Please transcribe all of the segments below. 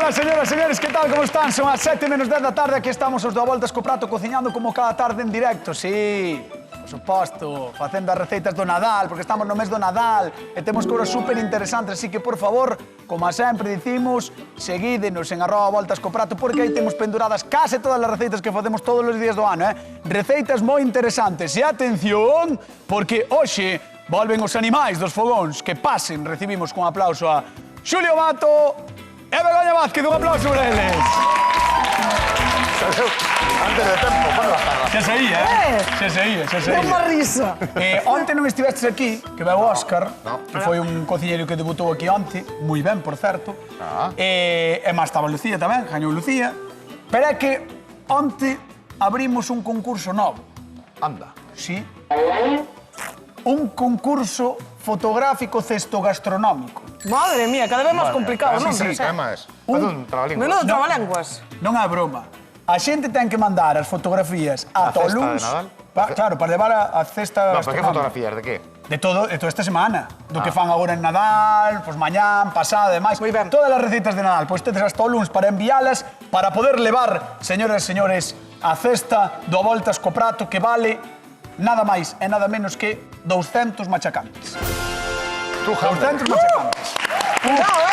Hola, señoras, señores, ¿qué tal? ¿Cómo están? Son as 7:10 da tarde, aquí estamos os do Voltas co Prato cociñando como cada tarde en directo, sí. Por suposto, facendo as receitas do Nadal, porque estamos no mes do Nadal e temos cousas super interesantes, así que, por favor, como sempre dicimos, seguídenos en @voltascoprato, porque aí temos penduradas case todas as receitas que facemos todos os días do ano, Receitas moi interesantes. E atención, porque hoxe volven os animais dos fogóns. Que pasen, recibimos con aplauso a Xulio Mato e Begoña Vázquez, un aplauso por eles. Antes de tempo, bueno, Xa se ia, Xa se ia. É unha risa. Onte non estivestes aquí, que veu Óscar, que foi un cociñeiro que debutou aquí onte, moi ben, por certo. E máis estaba Lucía tamén, gañou Lucía. Pero é que onte abrimos un concurso novo. anda. Sí. Un concurso fotográfico cesto gastronómico. Madre mía, cada vez máis complicado, non? Sí, que máis. Un trabalingüe. Menudo trabalenguas. Non é broma. A xente ten que mandar as fotografías a A cesta de Toluns. Nadal? Claro, para levar a cesta No, pero que gastronómica. fotografías, de que? De toda esta semana. Do que fan agora en Nadal, pois mañán, pasado, demais. Moi ben. Todas as receitas de Nadal. Pois tedes hasta o luns para envialas, para poder levar, señoras e señores, a cesta do Voltas co Prato, que vale nada máis e nada menos que 200 machacantes. 200 machacantes. Cuidado,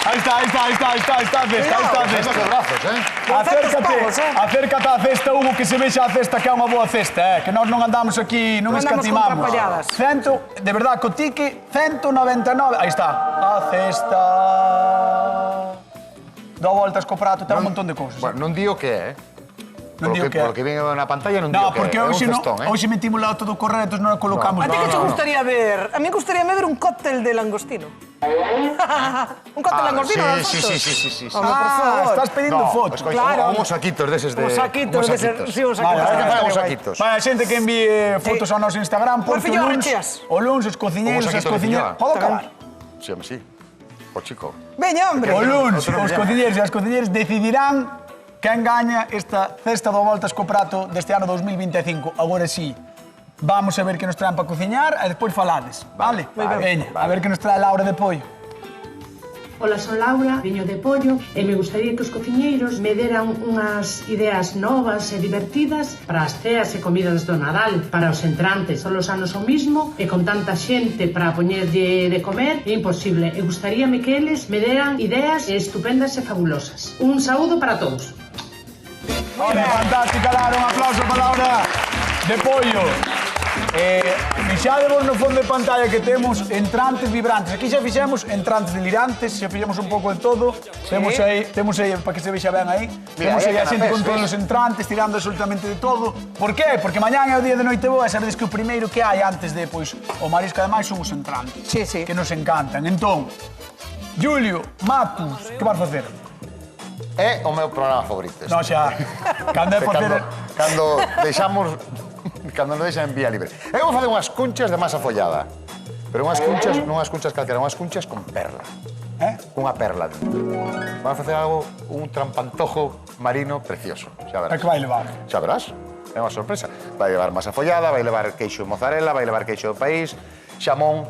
Ahí está, a cesta. Esos de brazos, Acércate á cesta, Hugo, que se vexa a cesta, que é unha boa cesta, que nós non andamos aquí, non Non andamos escatimamos. con trapalladas. De verdad, co tique, 199. Aí está. A cesta. Dou voltas co Prato, ten un montón de cousas. Bueno, non digo que é, Non digo que é. Por lo que ven na pantalla non No, digo que porque é. É un hoxe cestón, hoxe metimos lá todo correr, entón non a colocamos. A ti que te no. gustaría ver? A mí gustaría ver un cóctel de langostino. Un cóctel de langostino, non sí. Home, por favor. Estás pedindo fotos. Claro. Unhos saquitos deses de... Os saquitos, sí, os saquitos. Vale, que fan os Guai. saquitos. Para a xente que envíe fotos ao noso Instagram, porque fillo, o luns, cheas. os cociñeiros, Un as saquito de cociñeiras... filloa. Podo acabar? Sí, home, sí. O chico. Veña, hombre. O luns, Outro os día. cociñeiros e as cociñeiras decidirán quen gaña esta cesta do Voltas co Prato deste ano 2025. Agora sí, vamos a ver que nos traen para cociñar e despois falades, vale? Veña, a ver que nos trae Laura de Pollo. Hola, son Laura, viño de Pollo e me gustaría que os cociñeiros me deran unhas ideas novas e divertidas para as ceas e comidas do Nadal, para os entrantes. Todos os anos o mismo e con tanta xente para poñerlle de comer é imposible. E gustaríame que eles me deran ideas estupendas e fabulosas. Un saúdo para todos. Fantástica, Laura, un aplauso para Laura de Pollo. Fixadevos no fondo de pantalla que temos entrantes vibrantes. Aquí xa fixemos entrantes delirantes, xa fixemos un pouco de todo. Temos aí, para que se vexa ben aí. Mira, Temos aí aí a xente canapés, con todos ves? os entrantes, tirando absolutamente de todo. Por qué? Porque mañán é o día de noite boa e sabedes que o primeiro que hai antes de, pois, o marisco ademais son os entrantes. Sí, sí. Que nos encantan. Entón, Julio, Matus, que vas facer? É o meu programa favorito. Non, xa, cando é facer... Cando deixamos... Cando non deixan en vía libre. Eu vou facer unhas cunchas de masa follada. Pero unhas cunchas, non unhas cunchas calquera, unhas cunchas con perla. Unha perla dentro. Vamos a facer algo, un trampantojo marino precioso. Xa É verás. que vai levar. Xa verás. É unha sorpresa. Vai levar masa follada, vai levar queixo de mozzarella, vai levar queixo do país, xamón,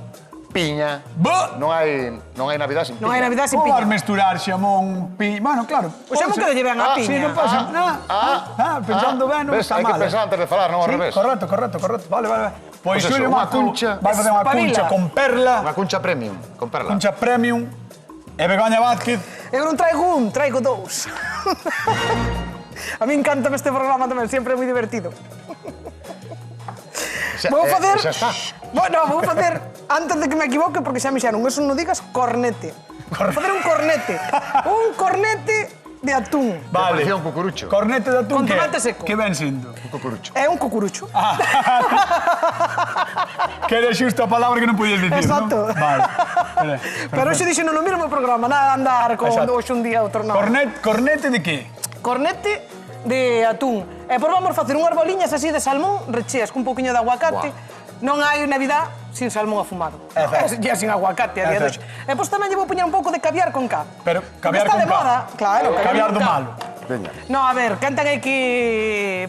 piña. Bah! Non hai Navidad sin piña. Non hai Navidad sin Como vas piña. mesturar xamón, bueno, claro. O xamón que lle ven a piña. Sí, non pasa nada. Pensando ben, non ves, está hai mal. que pensar antes de falar, non ao Sí, revés. correcto. Vale. Pois Pois eso, Xulio unha Mato cuncha. vai facer unha Espabila. cuncha con perla, Unha cuncha premium, con perla. cuncha premium, e Begoña Vázquez. Eu non traigo un, traigo dous. A mí encantame este programa tamén, sempre é moi divertido. Vou facer... Xa está. Bueno, vou facer, antes de que me equivoque, porque xa me xaron, eso non digas cornete. Vou facer un cornete. Un cornete de atún. Vale. Parecía un cucurucho. Cornete de atún Con que tomate seco. que ven sendo? Un cucurucho. É un cucurucho. Que era xusto a palabra que non podías dicir, Exacto. non? Vale. Pero hoxe dixo no mesmo programa, nada de andar con Exacto. hoxe un día outro non. Cornete de que? Cornete de atún. E por vamos facer unhas boliñas así de salmón recheas con un poquinho de aguacate. Non hai Navidad sin salmón afumado. Ya sin aguacate a día de hoxe. E pois tamén lle vou poñer un pouco de caviar con cá. Pero caviar Está con de moda, cá. claro. Caviar do con cá. malo. Veña. No, a ver, quen ten aquí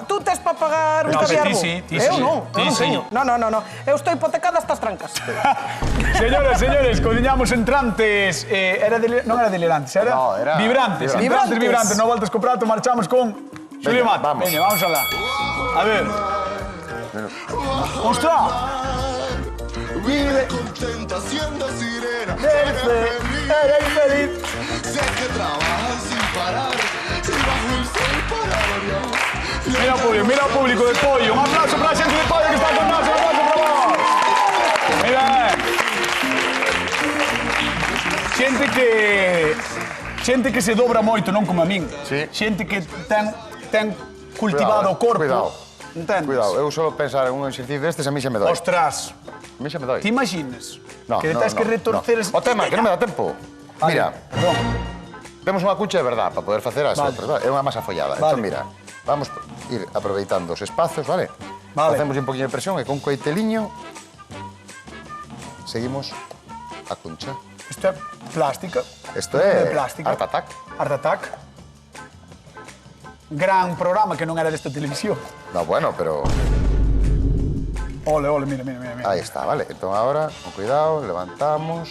Tú tes para pagar un No, caviar ti bo? sí, ti Eu sí. non, Ti eu non sí. teño. No. Eu estou hipotecada hasta as trancas. Señores, cociñamos entrantes. Non era delirantes, era? No, era... Vibrantes. Vibrantes. Entrantes vibrantes. No voltas co prato, marchamos con... Xulio Mata. vamos. Veña, vamos alá. A ver. ¡Ostras! Vive... Contenta siendo sirena. Eres feliz. Sé que trabajan sin parar y bajo el sol para variar. Mira o público de Pollo. Un aplauso para a xente de Pollo que está con nós. Un aplauso para vos. Mira, Xente que se dobra moito, non como a min. Sí. Xente que ten cultivado o corpo. Cuidado. Entendes? Cuidado, eu solo pensar en un exercicio destes, a mí se me doi. Ostras, A mí se me doi. ti imaginas No, que no, tens que no, retorcer... no. O tema, que non me dá tempo. Vale, Mira, perdón. temos unha cuncha de verdad para poder facer as Vale. outras, vale? É unha masa follada. Vale. Entón, mira, vamos ir aproveitando os espazos, vale? Vale. Facemos un poquinho de presión e con coiteliño seguimos a cuncha. Isto é plástica. Isto é De plástica. Art Attack. Art Attack. Gran programa que non era desta televisión. No, bueno, pero Ole, mira. aí está, vale? Entón agora, con cuidado, levantamos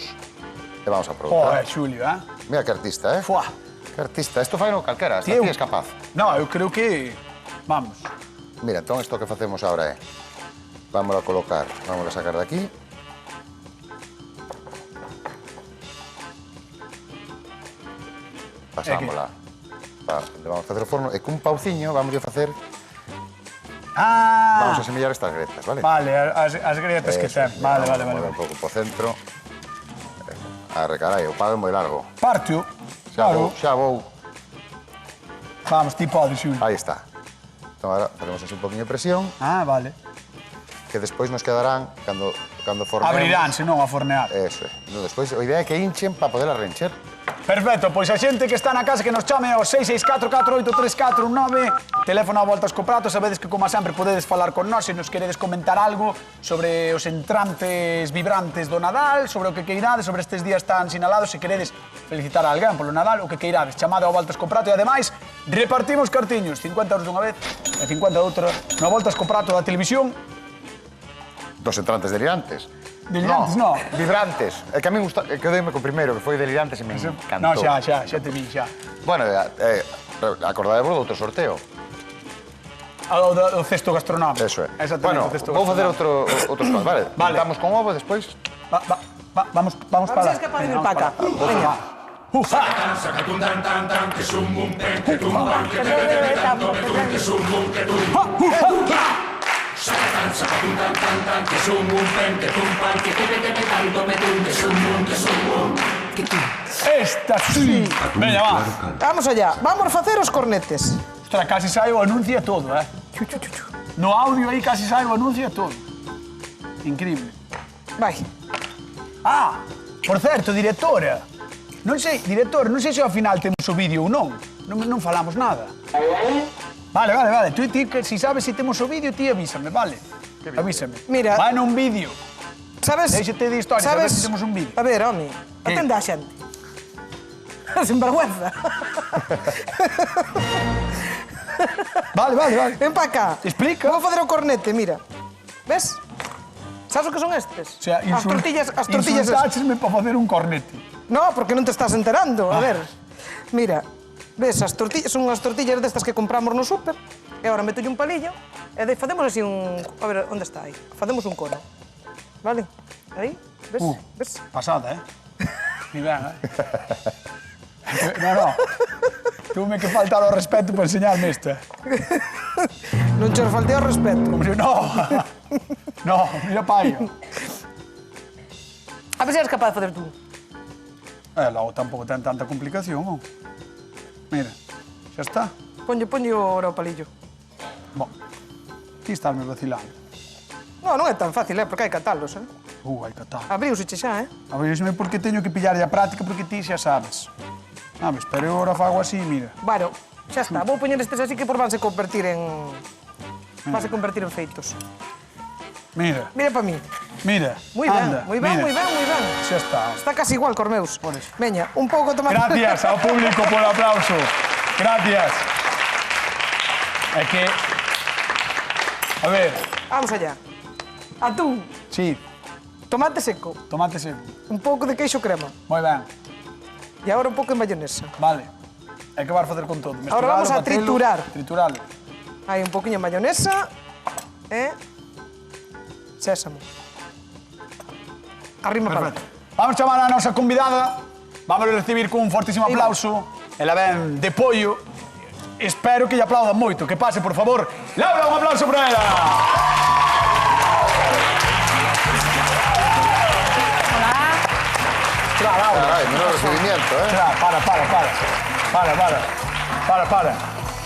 e vamos a Joder, provocar. Xulio, Mira que artista, eh? Fuá. Que artista. Isto fai no calquera, hasta Tío. ti és capaz. No, eu creo que... Vamos. Mira, entón isto que facemos agora é vamos a colocar, vamos a sacar de aquí. Pasámola. Vamos a facer o forno e cun pauciño vamos a facer, Ah, vamos a semillar estas gretas, vale? vale, as grietas que Eso, ten. Vale. vamos a mover un pouco por centro. Arre, carai, o pado é moi largo. Partio. Claro. Xa vou. Vamos, ti podes, Xulio. Aí está. Entón agora facemos así un poquinho de presión, Ah, vale. que despois nos quedarán, cando formemos... Abriránse, non, a fornear. Eso é. No, despois, a idea é que hinchen para poder arrencher. Perfecto, pois a xente que está na casa que nos chame ao 664-483419, teléfono a voltas co prato, sabedes que, como sempre, podedes falar con nós se nos queredes comentar algo sobre os entrantes vibrantes do Nadal, sobre o que queirades, sobre estes días tan sinalados, se queredes felicitar a alguén polo Nadal, o que queirades, chamado ao voltas co prato e, ademais, repartimos cartiños, 50 euros dunha vez e 50 outra, no voltas co prato da televisión. Dos entrantes delirantes. Delirantes, no. Vibrantes. É que a mí gusta, que eu deime co primeiro, que foi delirantes e me encantou. No, xa te vi, xa. Bueno, acordadevos do outro sorteo. O cesto gastronómico. Eso é. Exactamente, Bueno, o cesto vou facer gastronómico. outros cosas, vale? Vale. Vamos con ovo despois. Vamos Vamos para a ser capaz de vir para acá. Veña. Ufa! Esta sí! Veña, va. Vamos allá. Vamos facer os cornetes. Ostras, casi sai o anuncio e todo, eh? No audio aí casi sai o anuncio e todo. Increíble. Vai. Ah, por certo, directora. Non sei, director, non sei se ao final temos o vídeo ou non. Non falamos nada. Vale. Tú, que si sabes se temos o vídeo, ti avísame, vale? Avísame. Mira. Vai nun vídeo. Sabes? Déixate de historias, a ver se temos un vídeo. A ver, home, Que? atende a xente. Sin vergüenza. Vale. Ven para cá. Explica. Vou facer o cornete, mira. Ves? Sabes o que son estes? O sea, as tortillas insultáchesme para facer un cornete. No, porque non te estás enterando. A ver. Mira. Ves, as tortillas son as tortillas destas que compramos no súper. E agora meto un palillo e facemos así un... A ver, onde está aí? Facemos un cono. Vale? Aí? Ves? Ves? Pasada, Ni ben, No. Tuve que faltar ao respeto para enseñarme isto, Non che faltei ao respeto. Como se... No, mira pa aí. A ver se eres capaz de facer tú. Logo tampouco ten tanta complicación, non? Mira, xa está. Ponlle ora o palillo. Bon, ti estás-me vacilando. Non é tan fácil, porque hai que atalos, Hai que tal. Abriuse xa, A ver, díseme porque teño que pillar a práctica, porque ti xa sabes. Sabes, pero eu ahora fago así, mira. Bueno, xa está. Vou poñer estes así que por vanse convertir en... Vanse convertir en feitos. Mira, Mira para mí. mira. Moi ben, anda, moi ben, mira. moi ben, moi ben. Xa está. Está casi igual cos meus. Por eso. Veña, un pouco tomate... Gracias ao público polo aplauso. Gracias. É que... A ver, Vamos allá. Atún, sí, tomate seco, tomate seco. un pouco de queixo crema. Moi ben, E agora un pouco de mayonesa. vale. É que vas facer con todo. Ahora vamos a Mesturalo, batelo, triturar. Trituralo. Hai un pouquiño de mayonesa e sésamo. Arrima para Perfecto. Vamos chamar a nosa convidada. Vamos a recibir con un fortísimo aplauso. Ela ven de pollo. Espero que lle aplaudan moito. Que pase, por favor. Laura, un aplauso para ela. Hola, Laura. Caray, menudo recibimiento, ¿eh? Para.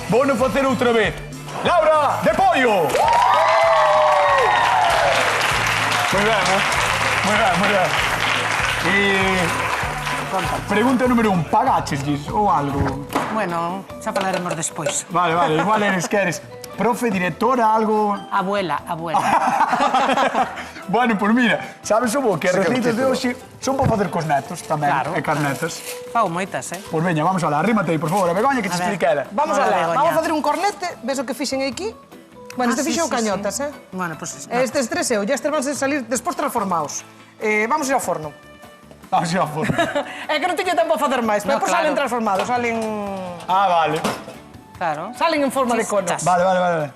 Vou non facer outra vez. Laura, de pollo. Moi ben, eh? Moi ben. Pregunta número 1. Pagaches ou algo? Bueno, xa falaremos despois. Vale, igual eres que eres profe, directora, algo... Abuela. Bueno, pues mira, sabes o bo que as Sí que receitas de título. hoxe son para facer cos netos tamén, Claro, e cas netas. Fau moitas, Pois veña, vamos alá, arrímate aí, por favor, a Begoña que te A ver. explique ela. Vamos Hola, alá, Begoña. vamos a facer un cornete, ves o que fixen aquí? Bueno, este sí, fixo sí, cañotas, eh? Bueno, pues... Estes tres eu, e estes van salir despois transformados. Vamos ir ao forno. Vamos ir ao forno. É que non teño tempo a facer máis, pero No, depois claro. salen transformados, salen Vale. Claro. en forma de cono. Chas. Vale.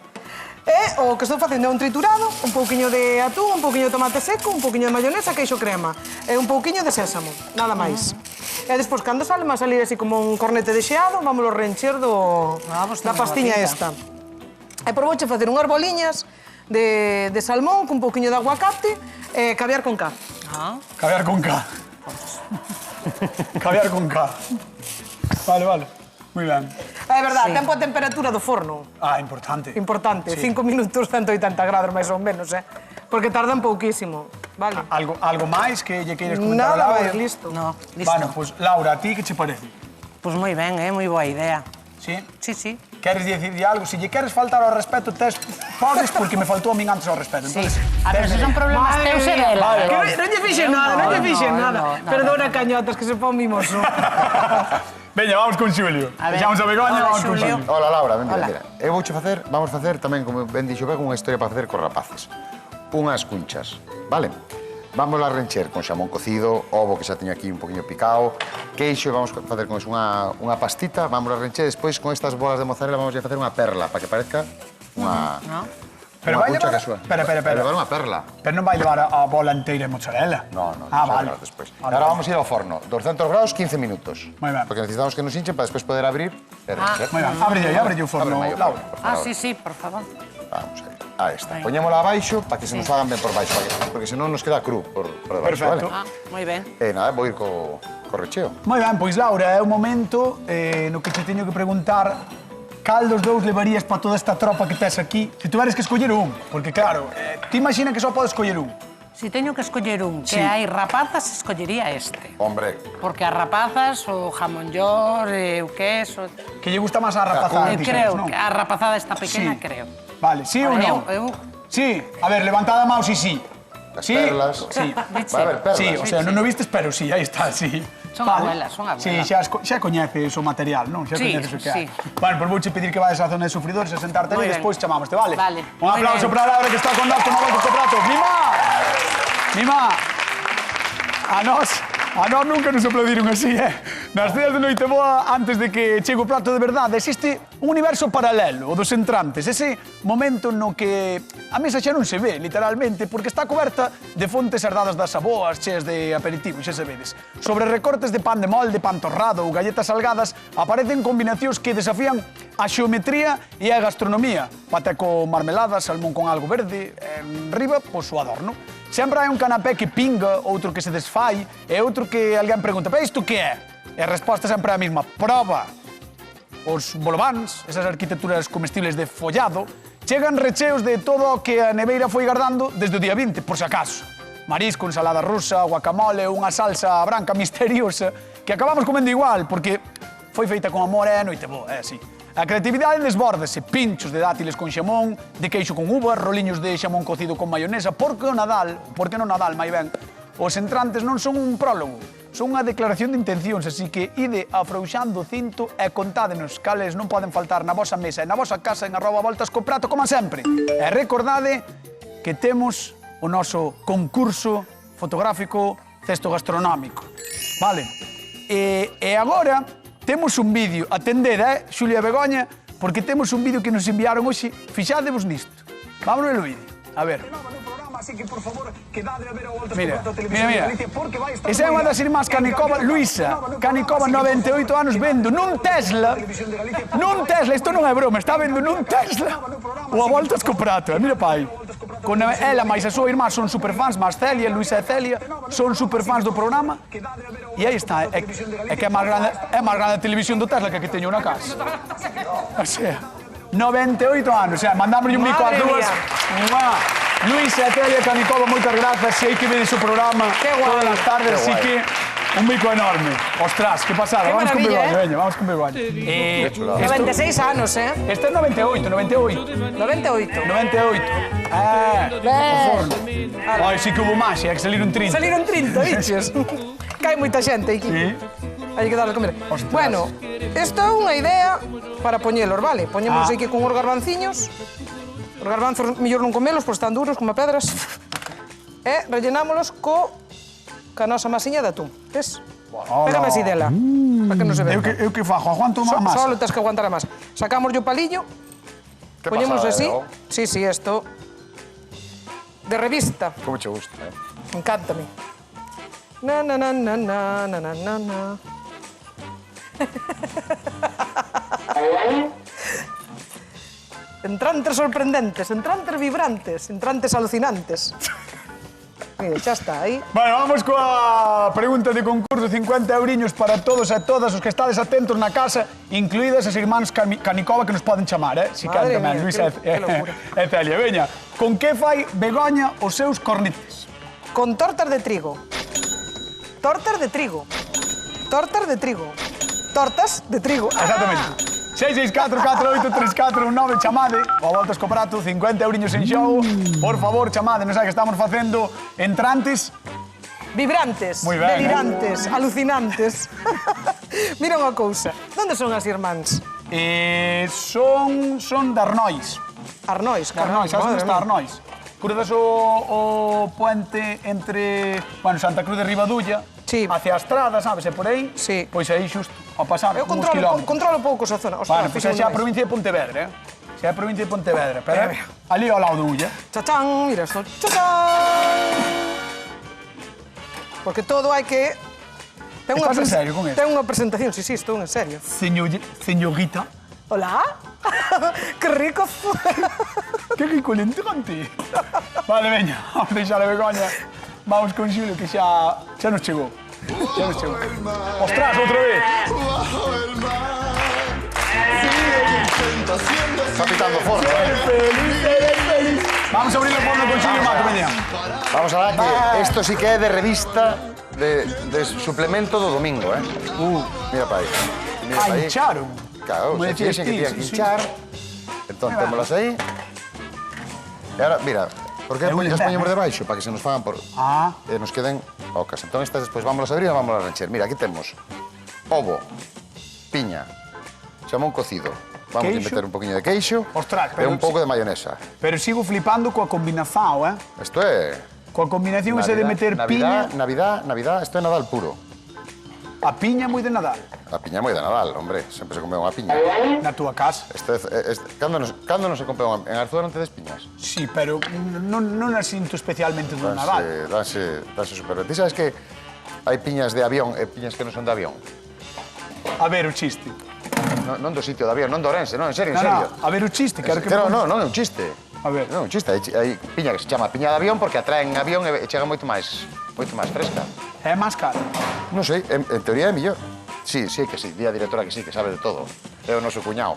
E o que estou facendo é un triturado, un pouquiño de atún, un pouquiño de tomate seco, un pouquiño de mayonesa, queixo crema e un pouquiño de sésamo, nada máis. E despois, cando sale, vai salir así como un cornete de xeado, vámoslo reencher Vamos, da ten unha pastiña pinta. esta. E por vouche facer unhas boliñas de salmón con un pouquiño de aguacate e caviar con cá. Ah, Caviar con K. Caviar con K. Vale. Muy ben. É verdade, Sí. tempo a temperatura do forno. Importante. Importante, 5 minutos, 180 grados máis ou menos, Porque tardan pouquísimo, vale? Algo máis que lle queires comentar a Nada Laura? máis, listo. no, listo. Bueno, pues Laura, a ti que che parece? Pues moi ben, moi boa idea. Sí? Sí. Queres dicirlle algo? Se lle queres faltar ao respeto, podes, porque me faltou a min antes ao respeto. Sí. Entonces, A ver, se son problemas Madre teus e mía. dela. Vale, Que vale. non lle fixen nada, non lle fixen no, nada. no, Perdona, cañotas, que se pon mimoso. Veña, vamos con Xulio. A ver. Deixamos a Begoña, Hola, vamos con Xulio. Xulio. Hola, Laura, ben, Hola. mira. Eu vouche facer, vamos facer tamén, como ben dixo Bego, unha historia para facer cos rapaces. Unhas cunchas, vale? Vamos a rencher con xamón cocido, ovo que xa teño aquí un poquinho picado, queixo, vamos a facer con eso unha pastita, vamos a rencher, despois con estas bolas de mozzarella vamos a facer unha perla, para que parezca unha... Pero unha vai cuncha levar... que súa. Espera. Vai levar unha perla. Pero non vai levar a bola inteira de mozzarella. No, Ah, xa vale. verás despois. Vale. Ahora vamos a ir ao forno, 200 grados, 15 minutos. Moi ben. Porque necesitamos que nos hinchen para despois poder abrir e rencher. Moi ben, ábrelle o forno, Ábreme aí o Laura. forno, por Ah, favor. sí, por favor. Vamos a ir. Ahí está. Ahí. Poñémola abaixo para que se nos hagan ben por baixo, porque senón nos queda cru por debaixo, Perfecto. vale? Moi ben. E nada, vou ir co recheo. Moi ben, pois Laura, é o momento no que te teño que preguntar cal dos dous levarías para toda esta tropa que tes aquí, se tuveres que escoller un, porque claro, ti imagina que só podes escoller un. Si teño que escoller un Sí. que hai rapazas, escollería este. Hombre, Porque as rapazas, o jamón york, o queso... Que lle gusta máis a rapazada, ti creo sabes, non? que a rapazada esta pequena, Sí. creo. Vale, sí ou Ahora, non? eu- Sí, a ver, levantada a mão, sí. as Sí, perlas... sí. Diche. Va a haber perlas. Sí, o sea, non o vistes, pero sí, aí está, sí. Son abuelas, son abuelas. Sí, xa coñeces o material, non? Xa Sí, coñeces o que hai. sí. Bueno, pois vouche pedir que vayas á zona de sufridores a sentarte Moi ali e ben. despois chamámoste, vale? Vale, Un moi aplauso ben. para Laura que está con nós con novos pratos. Mima! Mima! A nós nunca nos aplaudiron así, Nas ceas de noite boa, antes de que chegue o prato de verdade, existe un universo paralelo, o dos entrantes, ese momento no que a mesa xa non se ve, literalmente, porque está coberta de fontes herdadas das aboas, cheas de aperitivo, xa sabedes. Sobre recortes de pan de molde, pan torrado ou galletas salgadas, aparecen combinacións que desafían a xeometría e a gastronomía. Pate con marmelada, salmón con algo verde, riba, pois o adorno. Sempre hai un canapé que pinga, outro que se desfai, e outro que alguén pregunta, pero isto que é? E a resposta sempre é a mesma, proba. Os bolobáns, esas arquitecturas comestibles de follado, chegan recheos de todo o que a neveira foi guardando desde o día 20, por si acaso. Marisco, ensalada rusa, guacamole, unha salsa branca misteriosa, que acabamos comendo igual, porque foi feita con amor e a noite boa, é así. A creatividade desbórdase, pinchos de dátiles con xamón, de queixo con uvas, roliños de xamón cocido con mayonesa, porque o Nadal, máis ben, os entrantes non son un prólogo, son unha declaración de intencións, así que ide afrouxando o cinto e contádenos cales non poden faltar na vosa mesa e na vosa casa en @voltascoprato, como sempre. E recordade que temos o noso concurso fotográfico cesto gastronómico. Vale? E agora temos un vídeo. Atended, Xulia e Begoña, porque temos un vídeo que nos enviaron hoxe. Fixádevos nisto. Vámonos no vídeo. A ver. Así que, por favor, quedade a ver a Voltas Mira, Coprato Televisión de Galicia, porque vai estar... Esa é unha das irmás Canicova, Luisa. Canicova, 98 anos, vendo nun Tesla. Nun Tesla, isto non é broma, está vendo nun Tesla. O a Voltas co Prato, mira pai. Con ela máis a súa irmá son superfans, máis Celia, Luisa e Celia, son superfans do programa. E aí está, é que é máis grande a televisión do Tesla que teño na casa. O sea, 98 anos, o sea, mandámoslle un mico ás dúas. Luisa e Celia Canicova, moitas grazas, sei que vedes o programa todas as tardes, así que un mico enorme. Ostras, que pasada, vamos con Begoña, veña, vamos con Begoña. 96 anos, Este é 98. 98. 98. Ai, sí que hubo máxia, que saliron 30. Saliron 30, diches. Cae moita xente aquí. Sí. Hai que darle a comer. Bueno, isto é unha idea para poñelos, vale? Poñemos aquí con os garbanciños. Os garbanzos mellor non comelos, porque están duros como pedras. E rellenámolos ca nosa masiña de atún. Ves? Pégame así dela, para que non se vea. Eu que fajo, aguanto a masa. Solo tens que aguantar a masa. Sacamos o palillo, poñemos así. Sí, esto... De revista. Como che gusta, Encántame. Na, na, na, na, na, na, na, na, na. Entrantes sorprendentes, entrantes vibrantes, entrantes alucinantes. Mira, xa está aí. Bueno, vamos coa pregunta de concurso, 50 euriños para todos e todas os que estades atentos na casa, incluídas as irmáns Canicova que nos poden chamar, si Madre queren tamén, mía, Luisa que locura. e Celia. Veña, con que fai Begoña os seus cornetes? Con tortas de trigo. Tortas de trigo. Tortas de trigo. Tortas de trigo. Exactamente. 664-483419, chamade, o Voltas co Prato, 50 euriños en xogo. Por favor, chamade, non sei que estamos facendo entrantes. Vibrantes, Muy ben, delirantes, alucinantes. Mira unha cousa. Onde son as irmáns? Son de Arnois. Arnois, Arnois, sabes onde está Arnois? Cruzas o puente entre, Santa Cruz de Ribadulla, Sí. hacia a estrada, sabes, e por aí, Sí. pois aí xusto, a pasar Eu uns kilómetros. controlo pouco esa zona. Ostras, Vale, pois xa é a provincia de Pontevedra, Xa é a provincia de Pontevedra, pero ali ao lado de Ulla. Chachán, mira esto. Chachán. Porque todo hai que... Estás en serio con esto? Ten unha presentación, sí, estou en serio. Señorita. Hola. Que rico. Que rico el entrante. Vale, veña, vamos a deixar a Begoña. Vamos con Xulio, que xa nos chegou. Xa nos chegou. Ostras, outra vez. Bajo el mar, sigue mi tentación de Está pitando forno, Feliz. Vamos a abrir o forno con Xulio Mato, veña. Vamos a ver que esto sí que é de revista de suplemento do domingo, Mira para aí. Mira para aí. Hincharon. Claro, Como se decías dixen que ti, tiñan que sí, sí. hinchar. Entón, témolas aí. E ahora, mira, por que É un as inverno. poñemos debaixo? Para que se nos fagan por... E nos queden ocas. Entón, estas despois vamos a abrir e vamos a rencher. Mira, aquí temos ovo, piña, xamón cocido. Vamos a Queixo. meter un poquinho de queixo Ostras, e pero un pouco de mayonesa. Pero sigo flipando coa combinación, Isto é... Coa combinación esa de meter piña. Navidad, isto é Nadal puro. A piña é moi de Nadal. A piña é moi de Nadal, hombre. Sempre se come unha piña. Na túa casa. Cando non se come unha... En Arzúa non tedes piñas? Sí, pero non a sinto especialmente do Nadal. Danse super ben. Ti sabes que hai piñas de avión e piñas que non son de avión? A ver o chiste. Non do sitio de avión, non do Orense, non, en serio, No, en serio. a ver o chiste, quero que... Non é un chiste. A ver. Non é un chiste, hai piña que se chama piña de avión porque atraen avión e chega moito máis fresca. É máis caro. Non sei, en teoría é mellor. Sí, que sí, di a directora que sí, que sabe de todo. É o noso cuñado.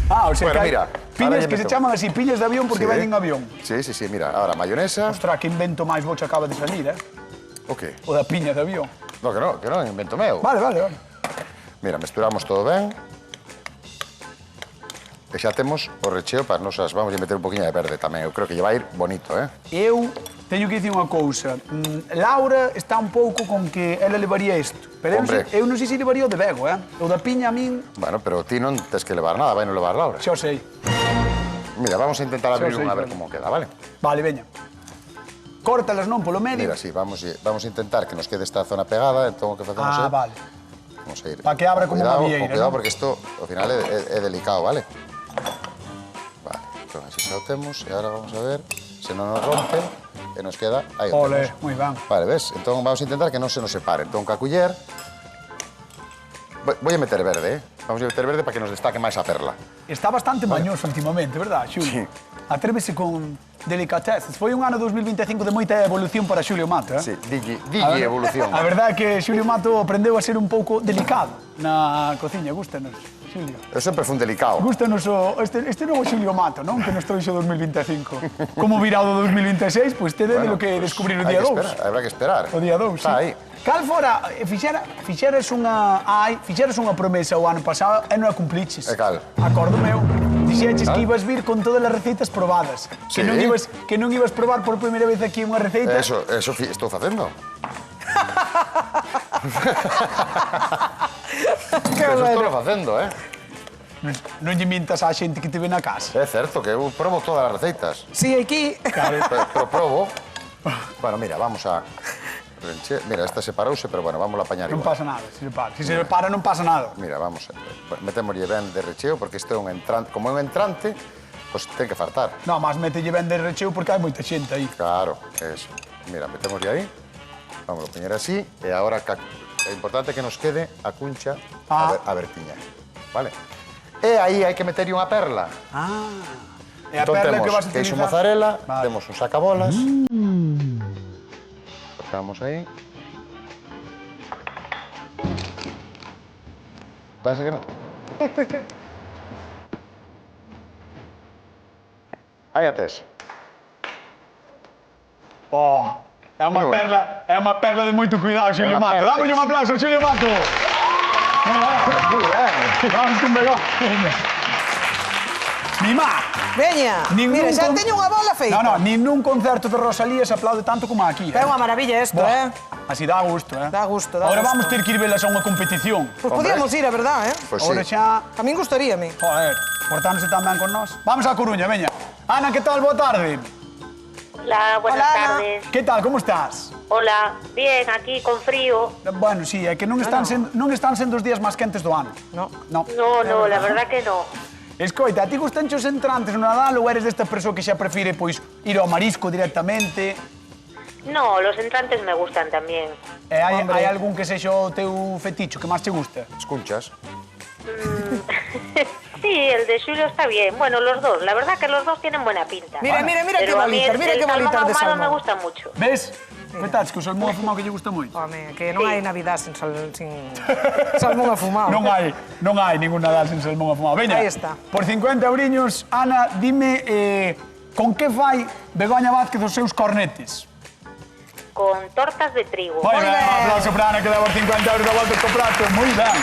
O sea, Bueno, que hai mira, piñas ahora que lle se meto. chaman así, piñas de avión porque veñen en avión. Sí, mira, ahora mayonesa. Ostras, que invento máis bocho acaba de salir, O que? O da piña de avión. No, que non, invento meu. Vale. Mira, mesturamos todo ben. E xa temos o recheo para as nosas... Vamos a meter un poquinho de verde tamén. Eu creo que lle vai ir bonito, eh? Eu teño que dicir unha cousa. Laura está un pouco con que ela levaría isto. Pero Hombre. eu non sei se levaría o de Bego, eh? O da piña a min... Bueno, pero ti non tes que levar nada, vai non levar Laura. Xa o sei. Mira, vamos a intentar abrir sei, unha a ver claro. como queda, vale? Vale, veña. Córtalas non polo medio. Mira, sí, vamos a intentar que nos quede esta zona pegada, entón o que facemos é... Vale. Vamos a ir... Pa que abra como unha Cuidado, vieira, con cuidado, non? porque isto, ao final, é delicado, vale? Vale, entón así xa o temos, e agora vamos a ver se non nos rompe, e nos queda... Aí o Ole, temos. moi ben. Vale, ves? Entón vamos a intentar que non se nos separe. Entón, ca culler... Voy a meter verde, eh? Vamos a meter verde para que nos destaque máis a perla. Está bastante mañoso últimamente, verdad, Xulio? Sí. Atrévese con delicateces. Foi un ano 2025 de moita evolución para Xulio Mato, eh? Sí, dille evolución. A verdade é que Xulio Mato aprendeu a ser un pouco delicado na cociña. Gústanos, Xulio. Eu sempre fun delicado. Gústanos este novo Xulio Mato, non? Que nos trouxo 2025. Como virá o do 2026, pois tede de lo que descubrir o día 2. Habrá que esperar. O día 2, Está aí. Cal fora, fixeras unha promesa o ano pasado e non a cumpliches. E cal? Acordo meu. Dixeches que ibas vir con todas as receitas probadas. Sí. Que non ibas probar por primeira vez aquí unha receita. Eso estou facendo. Eso estou facendo, eh? Non lle mintas á xente que te ve na casa. É certo que eu probo todas as receitas. Sí, aquí... Pero probo. Bueno, mira, vamos a... Mira, esta separouse, pero bueno, vamos a apañar Non igual. pasa nada, se separa. Se separa non pasa nada. Mira, vamos a... Metémoslle ben de recheo, porque isto é un entrante. Como é un entrante, pois ten que fartar. Non, mas mételle ben de recheo porque hai moita xente aí. Claro, eso. Mira, metémoslle aí. Vamos a poñer así. E agora é importante que nos quede a cuncha a vertiña. Vale? E aí hai que meterlle unha perla. E a Entón perla que temos vas a queixo utilizar... mozzarella, Vale. temos un sacabolas. Cortamos aí. Pasa que non... Aí a tes. Oh, é unha perla de moito cuidado, Xulio Mato. Dámolle un aplauso, Xulio Mato. Vamos con Begón. Mima. Veña, mira, xa teño unha bola feita. Non, nin nun concerto de Rosalía se aplaude tanto como aquí. É unha maravilla isto, eh? Así dá gusto, eh? Dá gusto, dá Ahora gusto. vamos ter que ir velas a unha competición. Pois podíamos ir, a verdad, eh? Pois sí. Ahora xa... A min gustaríame. Joder, portándose tan ben con nós. Vamos á Coruña, veña. Ana, que tal? Boa tarde. Hola, buenas Hola, Ana. tardes. Que tal? Como estás? Hola, bien, aquí con frío. Bueno, sí, é que non están sendo os días máis quentes do ano. No. No. No, la verdad que no. Escoita, a ti gustan os entrantes no Nadal ou eres desta persoa que xa prefire, pois, ir ao marisco directamente? No, los entrantes me gustan también. E hai algún que sexa o teu feticho que máis te gusta? As cunchas. Sí, el de Julio está bien. Bueno, los dos. La verdad que los dos tienen buena pinta. Mira, mira, mira Pero qué a mí bolitas, mira el qué bolitas de salmón ahumado salmón. me gusta mucho. Ves? Coitados, que o salmón afumado que lle gusta moito. Home, que non hai Navidad sin salmón afumado. Non hai ningún Nadal sin salmón afumado. Veña, Aí está. Por 50 euriños, Ana, dime con que fai Begoña Vázquez os seus cornetes? Con tortas de trigo. Moi ben, un aplauso para Ana que dá por 50 euros da volta co prato. Moi ben.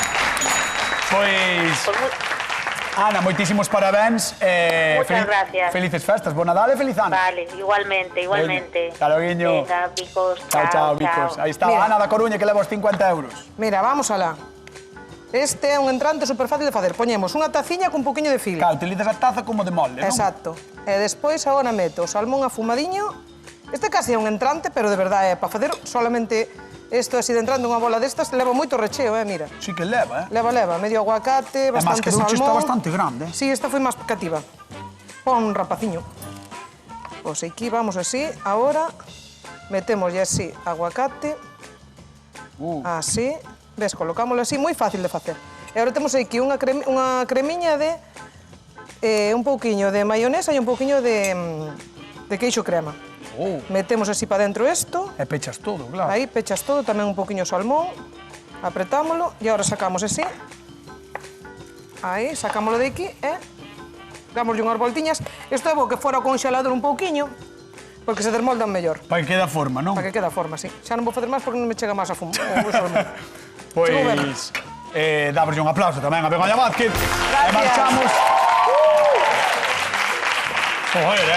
Pois... Pues Ana, moitísimos parabéns. Muchas gracias. Felices festas. Bon Nadal e feliz ano. Vale, igualmente, igualmente. Hasta loguiño. Venga, bicos. Chao, bicos. Aí está Mira. Ana da Coruña que leva os 50 euros. Mira, vamos alá. Este é un entrante super fácil de facer. Poñemos unha taciña con un poquinho de filo. Claro, utilizas a taza como de molde, non? Exacto. E despois agora meto o salmón afumadiño. Este casi é un entrante, pero de verdade é para facer solamente isto así de entrante unha bola destas, leva moito recheo, mira. Sí que leva, Leva, medio aguacate, Además bastante que Duche está salmón. bastante grande. Sí, esta foi máis cativa. Pon un rapaciño. Pois aquí vamos así, agora metemos así aguacate. Así, ves, colocámoslo así, moi fácil de facer. E agora temos aquí unha cremiña de un pouquiño de maionesa e un pouquiño de queixo crema. Metemos así para dentro isto. E pechas todo, claro. Aí pechas todo, tamén un pouquiño salmón. Apretámoslo e agora sacamos así. Aí, sacámoslo de aquí e dámoslle unhas voltiñas. Isto é bo que fora o conxelador un pouquiño, porque se desmoldan mellor. Para que quede a forma, non? Para que quede a forma, sí. Xa non vou facer máis porque non me chega máis a fumar. O salmón. Pois, dámoslle un aplauso tamén a Begoña Vázquez. E Gracias. marchamos Joder,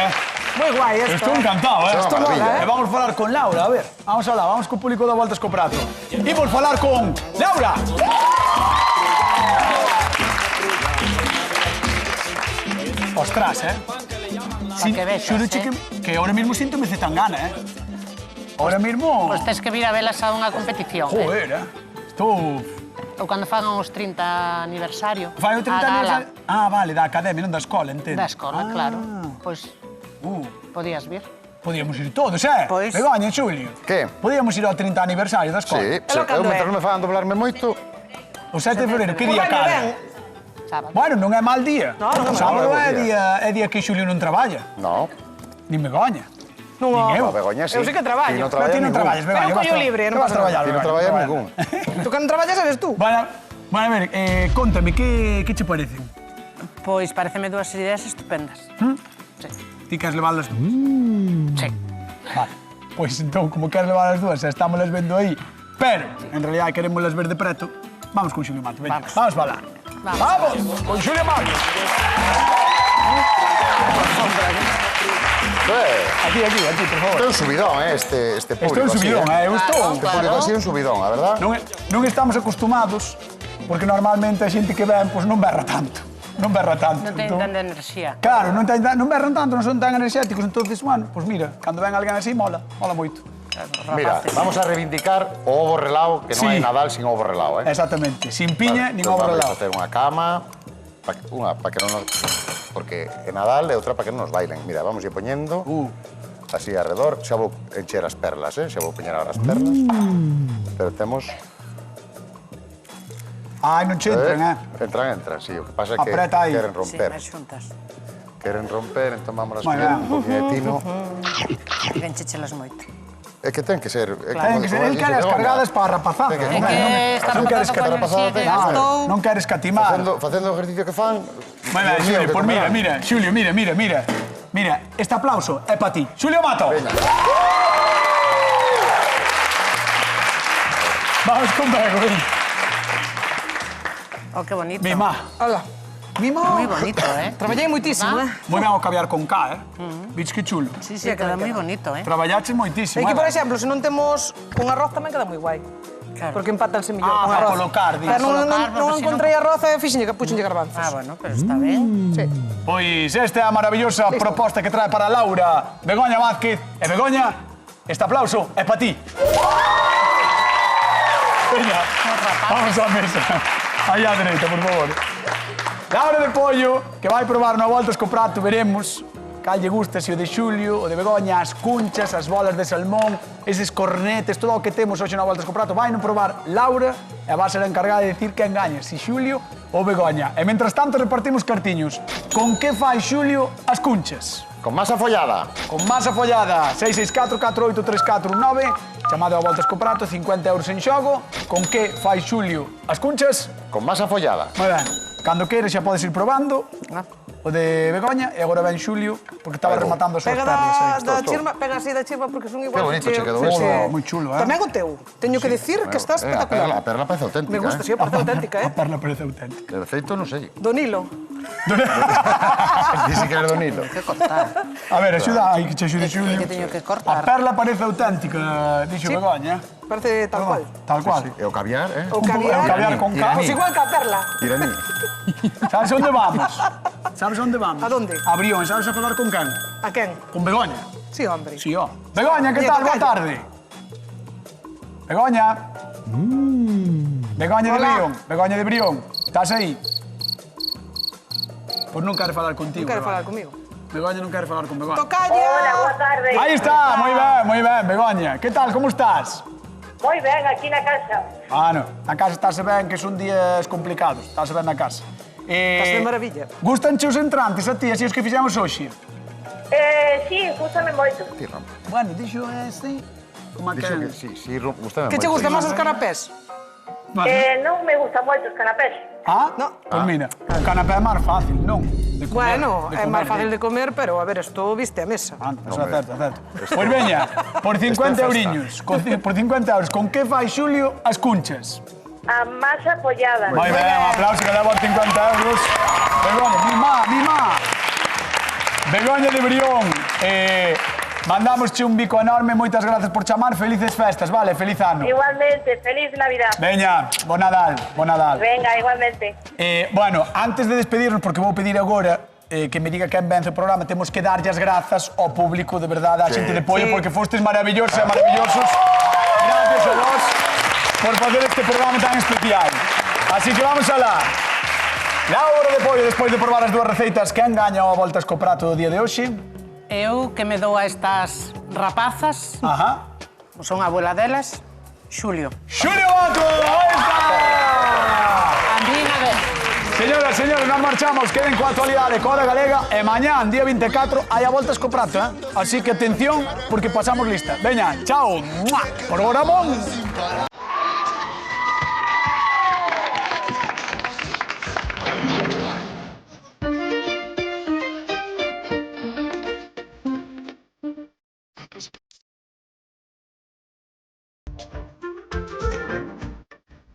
Moi guai esta. Estou encantado, Isto é unha maravilla, E vamos falar con Laura, a ver. Vamos alá, vamos co público da Voltas co Prato. Imos falar con Laura. Ostras, que vexas, Xúroche que ahora mismo síntome zetangana, Ahora mismo... Pois tes que vir a velas a unha competición. Joder, Estou... Ou cando fagan os 30 aniversario. Fai o 30 a gala aniversario... Ah, vale, da academia, non da escola, entendo. Da escola, claro. Pois Uh, podías vir. podíamos ir todos, Pois. Begoña, Xulio. Que? Podíamos ir ao 30 aniversario da escola. Sí, Ela eu cando mentre é? non me fagan doblarme moito, O 7 de febrero, que día Por año cara? ben. Sábado. Bueno, non é mal día. No, non é O sábado mal día. é día que Xulio non traballa. no. Nin Begoña. Non, Nin eu. A Begoña sí. Eu sí que traballo. Ti non Pero ti non traballas, ningún. Begoña. Pero collo libre, non vas pasa traballar. Ti non Begoña, traballas traballa. ningún. Tú que non traballas eres tú. Bueno, a ver, contame, que che parecen? Pois pareceme dúas ideas estupendas. Sí. Ti queres levarlas tú? Sí. Vale. Pois entón, como queres levar as dúas, estámoslas vendo aí, pero, en realidad, queremoslas ver de preto, vamos con Xulio Mato. Veña, vamos falar. Vamos, con Xulio Mato. Aquí, por favor. Isto é un subidón, este público. Isto é un subidón, eu estou... Este público así é un subidón, a verdad? Non estamos acostumados, porque normalmente a xente que ven, pois non berra tanto. Non berra tanto. Non ten tanta enerxía. Claro, non berran tanto, non son tan enerxéticos, entonces, bueno, pois mira, cando ven alguén así, mola moito. Mira, vamos a reivindicar o ovo relao, que non Sí. hai Nadal sin ovo relao, Exactamente, sin piña, nin Entón ovo vamos a relao. facer unha cama, unha para que non nos... Porque é Nadal e outra para que non nos bailen. Mira, vamos ir poñendo así alrededor. Xa vou encher as perlas, xa vou poñer agora as perlas. Pero temos... Ai, non che entran, Entran, sí. O que pasa é que Apreta aí. queren Sí, romper. máis xuntas. Queren romper, entón vamos a Moi escolher ben. un poquinetino. Enchechelas moito. É que ten que ser... Ten que ser, el quere as cargadas para a rapazada. Ten que- non É que está non queres rapazado que con rapazada enerxía que ten que ser. gastou. Non queres catimar. Facendo o ejercicio que fan... Moi ben, Dios mío, Xulio, que pois comerán. mira, Xulio, mira. Mira, este aplauso é para ti. Xulio Mato. Veña. Vamos con Bego, veña. Oh, que bonito. Mima. Hola. Mima. Moi bonito, Traballei moitísimo, Moi ben o caviar con K, Vits que chulo. Sí, queda moi bonito, Traballaches moitísimo. E aquí, por ben. exemplo, se non temos un arroz tamén queda moi guai. Claro. Porque empatanse mellor Ah, con para arroz. colocar, dis. Pero non Colocar, porque si encontrei arroz e fixenlle garbanzos. Ah, bueno, pero está ben. Sí. Pois esta é a maravillosa proposta que trae para Laura Begoña Vázquez. E Begoña, este aplauso é para ti. Veña, vamos á mesa. Aí á dereita, por favor. Laura de Pollo, que vai probar unha voltas co prato, veremos cal lle gusta, se o de Xulio, o de Begoña, as cunchas, as bolas de salmón, eses cornetes, todo o que temos hoxe na voltas co prato, vai non probar Laura e vai ser a encargada de decir quen gaña, se Xulio ou Begoña. E mentras tanto repartimos cartiños. Con que fai Xulio as cunchas? Con masa follada. Con masa follada, 664 483419, chamado a voltas co prato, 50 euros en xogo. Con que fai Xulio as cunchas? Con masa follada. Moi ben, cando queres xa podes ir probando o de Begoña e agora ven Xulio, porque estaba rematando as súas Pega perlas. da chirma, pega así da chirma porque son igual. Qué bonito che quedou Sí, isto. moi chulo, Tamén o teu. Teño que decir que está A espectacular. perla parece auténtica, Me gusta, sí, parece auténtica, A perla parece auténtica. De feito, non sei. Donilo. Dice que era do Nilo. Que cortar. A ver, axuda, hai que che axude Xulio. Que teño que A cortar. perla parece auténtica, dixo Begoña. Parece tal cual. Tal cual. E o caviar, O O caviar con K. Pues igual que a perla. Iraní. Sabes onde vamos? Sabes onde vamos? A donde? A Brión, sabes a falar con quen? A quen? Con Begoña. Sí, hombre. Sí, ó. Begoña, que Oye, tal? Boa tocayo. tarde. Begoña. Begoña de Hola. Brión. Begoña de Brión. Estás aí? Pois non quere falar contigo. Non quere Begoña. falar comigo. Begoña non quere falar con Begoña. Tocalla. Hola, boa tarde. Aí está, moi ben, Begoña. Que tal, como estás? Moi ben, aquí na casa. Ah, no. Na casa estáse ben, que son días complicados. Estáse ben na casa. Estás de maravilla. Gustanche os entrantes a ti, así os que fixemos hoxe? Sí, gústame moito. Ti, Ramón. Bueno, dixo este... Como Dixo que sí, gustame Que che moito. gusta máis os canapés? Non me gustan moito os canapés. Ah? No. Pois mira, o canapé é máis fácil, non? De comer, Bueno, de é comer, máis fácil de comer, pero a ver, isto viste a mesa. Ah, eso é Hombre. certo, é certo. Pois veña, por 50 euriños, por 50 euros, con que fai Xulio as cunchas? A masa follada. Moi ben, un aplauso que leva 50 euros. Begoña, mima. Begoña de Brión, mandámosche un bico enorme, moitas grazas por chamar, felices festas, vale, feliz ano. Igualmente, feliz Navidad. Veña, bo Nadal, bo Nadal. Venga, igualmente. Bueno, antes de despedirnos, porque vou pedir agora que me diga quen vence o programa, temos que darlle as grazas ao público, de verdade, á xente de Pollo, porque fostes maravillosos e maravillosos. Gracias a vos por facer este programa tan especial. Así que vamos alá. La hora de Pollo, despois de probar as dúas receitas, quen gaña a voltas co prato do día de hoxe? Eu que me dou a estas rapazas, Ajá. son a abuela delas, Xulio. Xulio Bato, aí está! A mí, a ver, Señoras, señores, nos marchamos, queden coa actualidade, coa da galega, e mañán, día 24, hai a voltas co prato, Así que atención, porque pasamos lista. Veña, chao, ¡mua! Programón!